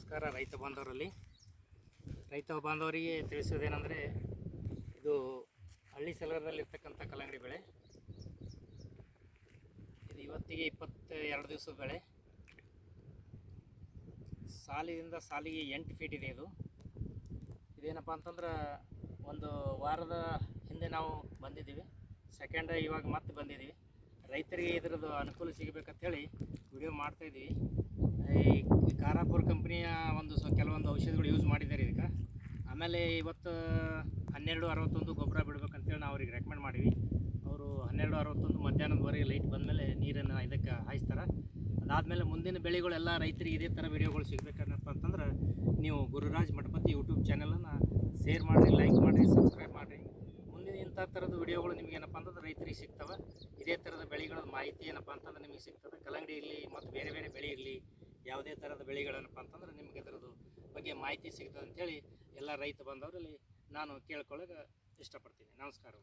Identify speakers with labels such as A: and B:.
A: ನಮಸ್ಕಾರ ರೈತ ಬಾಂಧವರಿಗೆ ತಿಳಿಸೋದೇನೆಂದರೆ, ಇದು ಹಳ್ಳಿ ಸಲಗರದಲ್ಲಿರ್ತಕ್ಕಂಥ ಕಲ್ಲಂಗಡಿ ಬೆಳೆ. ಇದು ಇವತ್ತಿಗೆ 22 ದಿವಸದ ಬೆಳೆ. ಸಾಲಿನಿಂದ ಸಾಲಿಗೆ 8 ಫೀಟ್ ಇದೆ. ಇದೇನಪ್ಪ ಅಂತಂದ್ರೆ ಒಂದು ವಾರದ ಹಿಂದೆ ನಾವು ಬಂದಿದ್ದೀವಿ, ಇವಾಗ ಮತ್ತೆ ಬಂದಿದ್ದೀವಿ. ರೈತರಿಗೆ ಇದರದ್ದು ಅನುಕೂಲ ಸಿಗಬೇಕಂತೇಳಿ ವಿಡಿಯೋ ಮಾಡ್ತಾಯಿದ್ದೀವಿ. ಈ ಕಾರಾಪುರ ಕಂಪ್ನಿಯ ಕೆಲವೊಂದು ಔಷಧಿಗಳು ಯೂಸ್ ಮಾಡಿದ್ದಾರೆ ಇದಕ್ಕೆ. ಆಮೇಲೆ ಇವತ್ತು 1261 ಗೊಬ್ಬರ ಬಿಡ್ಬೇಕಂತೇಳಿ ನಾವು ಅವ್ರಿಗೆ ರೆಕಮೆಂಡ್ ಮಾಡೀವಿ. ಅವರು 1261 ಮಧ್ಯಾಹ್ನದವರೆಗೆ ಲೈಟ್ ಬಂದಮೇಲೆ ನೀರನ್ನು ಇದಕ್ಕೆ ಹಾಯಿಸ್ತಾರೆ. ಅದಾದಮೇಲೆ ಮುಂದಿನ ಬೆಳೆಗಳೆಲ್ಲ ರೈತರಿಗೆ ಇದೇ ಥರ ವಿಡಿಯೋಗಳು ಸಿಗಬೇಕನ್ನಪ್ಪ ಅಂತಂದ್ರೆ ನೀವು ಗುರುರಾಜ್ ಮಠಪತಿ ಯೂಟ್ಯೂಬ್ ಚಾನಲನ್ನು ಶೇರ್ ಮಾಡಿರಿ, ಲೈಕ್ ಮಾಡಿರಿ, ಸಬ್ಸ್ಕ್ರೈಬ್ ಮಾಡಿರಿ. ಮುಂದಿನ ಇಂಥ ಥರದ ವಿಡಿಯೋಗಳು ನಿಮಗೇನಪ್ಪ ಅಂತಂದ್ರೆ ರೈತರಿಗೆ ಸಿಗ್ತವೆ. ಇದೇ ಥರದ ಬೆಳೆಗಳ ಮಾಹಿತಿ ಏನಪ್ಪ ಅಂತಂದ್ರೆ ನಿಮಗೆ ಸಿಗ್ತದೆ. ಕಲ್ಲಂಗಡಿ ಇರಲಿ ಮತ್ತು ಬೇರೆ ಬೇರೆ ಬೆಳೆ ಇರಲಿ, ಯಾವುದೇ ಥರದ ಬೆಳೆಗಳೇನಪ್ಪ ಅಂತಂದ್ರೆ ನಿಮಗೆ ಅದರದ್ದು ಬಗ್ಗೆ ಮಾಹಿತಿ ಸಿಗ್ತದೆ ಅಂಥೇಳಿ ಎಲ್ಲ ರೈತ ಬಾಂಧವರಲ್ಲಿ ನಾನು ಕೇಳ್ಕೊಳ್ಳೋಕೆ ಇಷ್ಟಪಡ್ತೀನಿ. ನಮಸ್ಕಾರ.